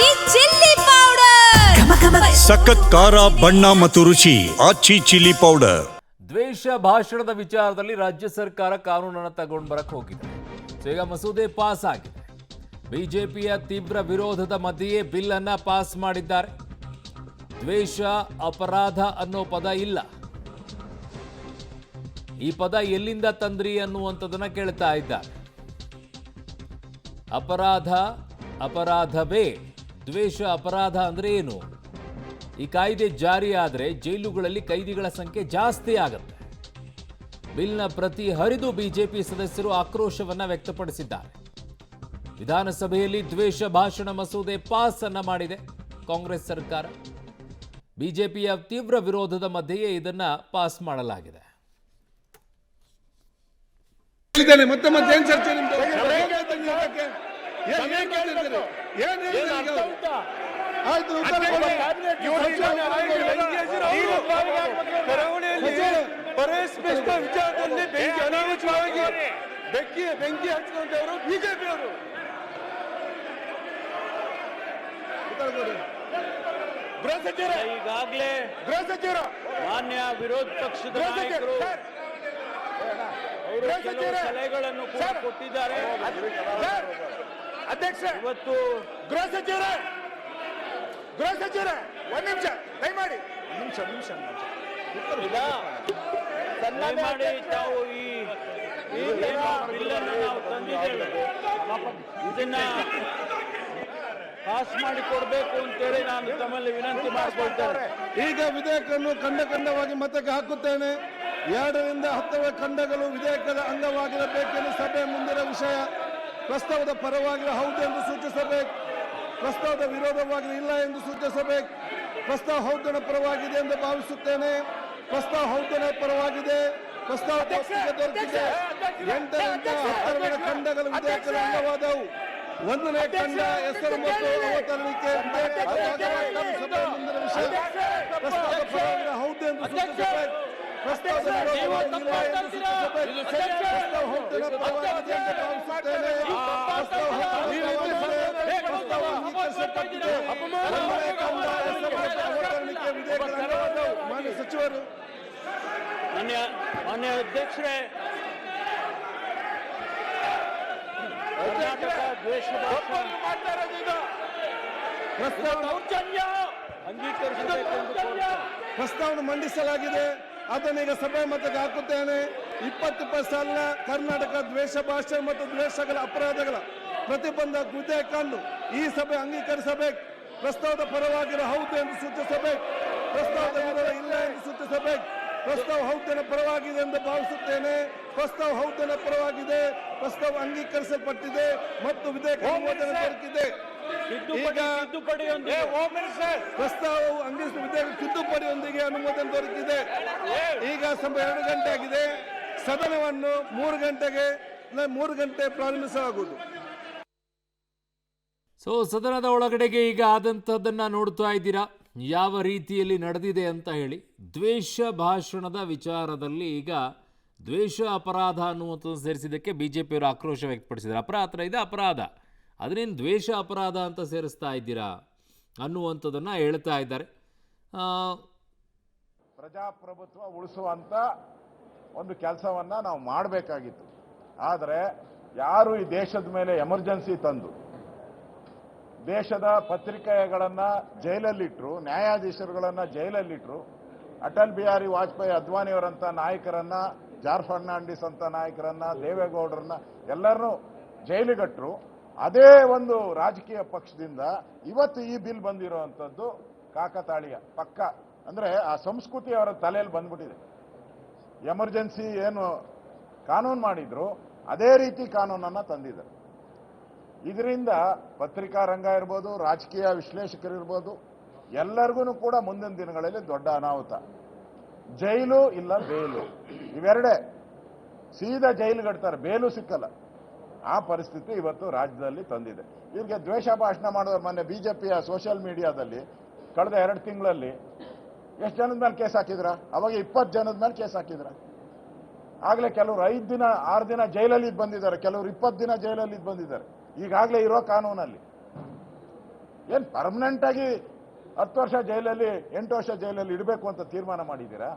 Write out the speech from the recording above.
ಆಚಿ chilli powder, ಸಖತ್ ಖಾರ ಬಣ್ಣ ಮತ್ತು ರುಚಿ ಆಚಿ ಚಿಲ್ಲಿ ಪೌಡರ್. ದ್ವೇಷ ಭಾಷಣದ ವಿಚಾರದಲ್ಲಿ ರಾಜ್ಯ ಸರ್ಕಾರ ಕಾನೂನನ್ನು ತಗೊಂಡು ಬರಕ್ ಹೋಗಿದೆ. ಈಗ ಮಸೂದೆ ಪಾಸ್ ಆಗಿದೆ. ಬಿಜೆಪಿಯ ತೀವ್ರ ವಿರೋಧದ ಮಧ್ಯೆಯೇ ಬಿಲ್ ಅನ್ನ ಪಾಸ್ ಮಾಡಿದ್ದಾರೆ. ದ್ವೇಷ ಅಪರಾಧ ಅನ್ನೋ ಪದ ಇಲ್ಲ. ಈ ಪದ ಎಲ್ಲಿಂದ ತಂದ್ರಿ ಅನ್ನುವಂಥದ್ದನ್ನ ಕೇಳ್ತಾ ಇದ್ದಾರೆ. ಅಪರಾಧ ಅಪರಾಧವೇ, ದ್ವೇಷ ಅಪರಾಧ ಅಂದ್ರೆ ಏನು? ಈ ಕಾಯ್ದೆ ಜಾರಿ ಆದರೆ ಜೈಲುಗಳಲ್ಲಿ ಕೈದಿಗಳ ಸಂಖ್ಯೆ ಜಾಸ್ತಿ ಆಗುತ್ತೆ. ಬಿಲ್ನ ಪ್ರತಿ ಹರಿದು ಬಿಜೆಪಿ ಸದಸ್ಯರು ಆಕ್ರೋಶವನ್ನ ವ್ಯಕ್ತಪಡಿಸಿದ್ದಾರೆ. ವಿಧಾನಸಭೆಯಲ್ಲಿ ದ್ವೇಷ ಭಾಷಣ ಮಸೂದೆ ಪಾಸ್ ಅನ್ನ ಮಾಡಿದೆ ಕಾಂಗ್ರೆಸ್ ಸರ್ಕಾರ. ಬಿಜೆಪಿಯ ತೀವ್ರ ವಿರೋಧದ ಮಧ್ಯೆಯೇ ಇದನ್ನ ಪಾಸ್ ಮಾಡಲಾಗಿದೆ. ಮತ್ತೆ ಮತ್ತೆ ಏನ್ ಚರ್ಚೆ ನಿಮ್ದು? ಆಯ್ತು, ಪರೇಶ್ ಮಿಶ್ರಾ ವಿಚಾರದಲ್ಲಿ ಅನಾಹುತವಾಗಿ ಬೆಂಕಿ ಹಚ್ಚಿಕೊಂಡವರು ಬಿಜೆಪಿ ಅವರು. ಗೃಹ ಸಚಿವರು ಈಗಾಗಲೇ ಮಾನ್ಯ ವಿರೋಧ ಪಕ್ಷದ ನಾಯಕರು ಸಲಹೆಗಳನ್ನು ಕೊಟ್ಟಿದ್ದಾರೆ. ಅಧ್ಯಕ್ಷ, ಇವತ್ತು ಗೃಹ ಸಚಿವರೇ ಒಂದ್ ನಿಮಿಷ ದಯಮಾಡಿ ಮಾಡಿ ತಾವು ಈ ಬಿಲ್ಲನ್ನು ನಾವು ತಂದಿದ್ದೇವೆ, ಇದನ್ನ ಪಾಸ್ ಮಾಡಿ ಕೊಡಬೇಕು ಅಂತೇಳಿ ನಾನು ತಮ್ಮಲ್ಲಿ ವಿನಂತಿ ಮಾಡಿಕೊಳ್ತೇನೆ. ಈಗ ವಿಧೇಯಕವನ್ನು ಖಂಡವಾಗಿ ಮತಕ್ಕೆ ಹಾಕುತ್ತೇನೆ. 2 ರಿಂದ 10 ಖಂಡಗಳು ವಿಧೇಯಕದ ಅಂಗವಾಗಿರಬೇಕೆಂದು ಸಭೆ ಮುಂದಿನ ವಿಷಯ. ಪ್ರಸ್ತಾವದ ಪರವಾಗಿ ಹೌದು ಎಂದು ಸೂಚಿಸಬೇಕು, ಪ್ರಸ್ತಾವದ ವಿರೋಧವಾಗಿ ಇಲ್ಲ ಎಂದು ಸೂಚಿಸಬೇಕು. ಪ್ರಸ್ತಾವ ಹೌದನ ಪರವಾಗಿದೆ ಎಂದು ಭಾವಿಸುತ್ತೇನೆ. ಪ್ರಸ್ತಾವ ಹೌದನ ಪರವಾಗಿದೆ. ಪ್ರಸ್ತಾವ ದೊರಕಿದೆ. 8 ರಿಂದ 10 ಖಂಡಗಳು ವಿಧೇಯಕದ ಅಂಗವಾದವು. 1ನೇ ಖಂಡ ಹೆಸರು ಮತ್ತು ಅವತರಣಿಕೆ ಸಭೆ ಮುಂದಿನ ವಿಷಯ. ಪ್ರಸ್ತಾವ ಪರವಾಗಿ ಹೌದು ಎಂದು ಸೂಚಿಸಬೇಕು, ಪ್ರಸ್ತಾವದ ವಿರೋಧವಾಗಿ ಇಲ್ಲ ಎಂದು ಸೂಚಿಸಬೇಕು. ಪ್ರಸ್ತಾವ ಹೌದನ ಪರವಾಗಿದೆ ಎಂದು ಭಾವಿಸುತ್ತೇನೆ. ಪ್ರಸ್ತಾವ ಅಂಗೀಕರಿಸಲ್ಪಟ್ಟಿದೆ. ಮಾನ್ಯ ಸಚಿವರು, ಮಾನ್ಯ ಅಧ್ಯಕ್ಷರೇ, ಕರ್ನಾಟಕ ದ್ವೇಷ ಪ್ರಸ್ತಾವನೆ ಮಂಡಿಸಲಾಗಿದೆ. ಅದನ್ನೀಗ ಸಭೆ ಮತಕ್ಕೆ ಹಾಕುತ್ತೇನೆ. 20 ಸಾಲಿನ ಕರ್ನಾಟಕ ದ್ವೇಷ ಭಾಷೆ ಮತ್ತು ದ್ವೇಷಗಳ ಅಪರಾಧಗಳ ಪ್ರತಿಬಂಧ ವಿಧೇಯಕವನ್ನು ಈ ಸಭೆ ಅಂಗೀಕರಿಸಬೇಕು. ಪ್ರಸ್ತಾವದ ಪರವಾಗಿರೋ ಹೌದು ಎಂದು ಸೂಚಿಸಬೇಕು, ಪ್ರಸ್ತಾವದ ವಿರೋಧ ಇಲ್ಲ ಎಂದು ಸೂಚಿಸಬೇಕು. ಪ್ರಸ್ತಾವ ಹೌದನ ಪರವಾಗಿದೆ ಎಂದು ಭಾವಿಸುತ್ತೇನೆ. ಪ್ರಸ್ತಾವ ಹೌದನ ಪರವಾಗಿದೆ. ಪ್ರಸ್ತಾವ ಅಂಗೀಕರಿಸಲ್ಪಟ್ಟಿದೆ ಮತ್ತು ವಿಧೇಯಕ ಅನುಮೋದನೆ ದೊರಕಿದೆ. ಈಗ ಪ್ರಸ್ತಾವವು ವಿಧೇಯಕ ತಿದ್ದುಪಡಿಯೊಂದಿಗೆ ಅನುಮೋದನೆ ದೊರಕಿದೆ. ಈಗ ಸಮಯ 2 ಗಂಟೆ ಆಗಿದೆ. ಸದನವನ್ನು 3 ಗಂಟೆ ಪ್ರಾರಂಭಿಸಲಾಗುವುದು. ಸದನದ ಒಳಗಡೆಗೆ ಈಗ ಆದಂಥದ್ದನ್ನು ನೋಡ್ತಾ ಇದ್ದೀರಾ, ಯಾವ ರೀತಿಯಲ್ಲಿ ನಡೆದಿದೆ ಅಂತ ಹೇಳಿ. ದ್ವೇಷ ಭಾಷಣದ ವಿಚಾರದಲ್ಲಿ ಈಗ ದ್ವೇಷ ಅಪರಾಧ ಅನ್ನುವಂಥದ್ದು ಸೇರಿಸಿದ್ದಕ್ಕೆ ಬಿಜೆಪಿಯವರು ಆಕ್ರೋಶ ವ್ಯಕ್ತಪಡಿಸಿದ್ದಾರೆ. ಅಪರಾಧ ಇದೆ, ಅಪರಾಧ, ಅದನ್ನೇನು ದ್ವೇಷ ಅಪರಾಧ ಅಂತ ಸೇರಿಸ್ತಾ ಇದ್ದೀರಾ ಅನ್ನುವಂಥದ್ದನ್ನು ಹೇಳ್ತಾ ಇದ್ದಾರೆ. ಪ್ರಜಾಪ್ರಭುತ್ವ ಉಳಿಸುವಂಥ ಒಂದು ಕೆಲಸವನ್ನು ನಾವು ಮಾಡಬೇಕಾಗಿತ್ತು. ಆದರೆ ಯಾರು ಈ ದೇಶದ ಮೇಲೆ ಎಮರ್ಜೆನ್ಸಿ ತಂದು ದೇಶದ ಪತ್ರಿಕೆಗಳನ್ನು ಜೈಲಲ್ಲಿಟ್ಟರು, ನ್ಯಾಯಾಧೀಶರುಗಳನ್ನು ಜೈಲಲ್ಲಿಟ್ಟರು, ಅಟಲ್ ಬಿಹಾರಿ ವಾಜಪೇಯಿ ಅದ್ವಾನಿಯವರಂಥ ನಾಯಕರನ್ನ, ಜಾರ್ಜ್ ಫರ್ನಾಂಡಿಸ್ ಅಂತ ನಾಯಕರನ್ನ, ದೇವೇಗೌಡರನ್ನ ಎಲ್ಲರನ್ನೂ ಜೈಲಿಗಟ್ಟರು. ಅದೇ ಒಂದು ರಾಜಕೀಯ ಪಕ್ಷದಿಂದ ಇವತ್ತು ಈ ಬಿಲ್ ಬಂದಿರುವಂಥದ್ದು ಕಾಕತಾಳೀಯ ಪಕ್ಕ. ಅಂದರೆ ಆ ಸಂಸ್ಕೃತಿ ಅವರ ತಲೆಯಲ್ಲಿ ಬಂದ್ಬಿಟ್ಟಿದೆ. ಎಮರ್ಜೆನ್ಸಿ ಏನು ಕಾನೂನು ಮಾಡಿದ್ರು ಅದೇ ರೀತಿ ಕಾನೂನನ್ನು ತಂದಿದ್ದಾರೆ. ಇದರಿಂದ ಪತ್ರಿಕಾ ರಂಗ ಇರ್ಬೋದು, ರಾಜಕೀಯ ವಿಶ್ಲೇಷಕರಿರ್ಬೋದು, ಎಲ್ಲರಿಗೂ ಕೂಡ ಮುಂದಿನ ದಿನಗಳಲ್ಲಿ ದೊಡ್ಡ ಅನಾಹುತ. ಜೈಲು ಇಲ್ಲ ಬೇಲು, ಇವೆರಡೇ. ಸೀದಾ ಜೈಲುಗಡ್ತಾರೆ, ಬೇಲು ಸಿಕ್ಕಲ್ಲ. ಆ ಪರಿಸ್ಥಿತಿ ಇವತ್ತು ರಾಜ್ಯದಲ್ಲಿ ತಂದಿದೆ. ಇವ್ರಿಗೆ ದ್ವೇಷ ಭಾಷಣ ಮಾಡಿದವರು ಮೊನ್ನೆ ಬಿಜೆಪಿಯ ಸೋಷಿಯಲ್ ಮೀಡಿಯಾದಲ್ಲಿ ಕಳೆದ 2 ತಿಂಗಳಲ್ಲಿ ಎಷ್ಟು ಜನದ ಮೇಲೆ ಕೇಸ್ ಹಾಕಿದ್ರ? ಅವಾಗ 20 ಜನದ ಮೇಲೆ ಕೇಸ್ ಹಾಕಿದ್ರ. ಆಗಲೇ ಕೆಲವರು 5 ದಿನ 6 ದಿನ ಜೈಲಲ್ಲಿ ಬಂದಿದ್ದಾರೆ, ಕೆಲವರು 20 ದಿನ ಜೈಲಲ್ಲಿ ಬಂದಿದ್ದಾರೆ. ಈಗಾಗಲೇ ಇರೋ ಕಾನೂನಲ್ಲಿ ಏನು ಪರ್ಮನೆಂಟ್ ಆಗಿ 10 ವರ್ಷ ಜೈಲಲ್ಲಿ 8 ವರ್ಷ ಜೈಲಲ್ಲಿ ಇಡಬೇಕು ಅಂತ ತೀರ್ಮಾನ ಮಾಡಿದ್ದೀರಾ?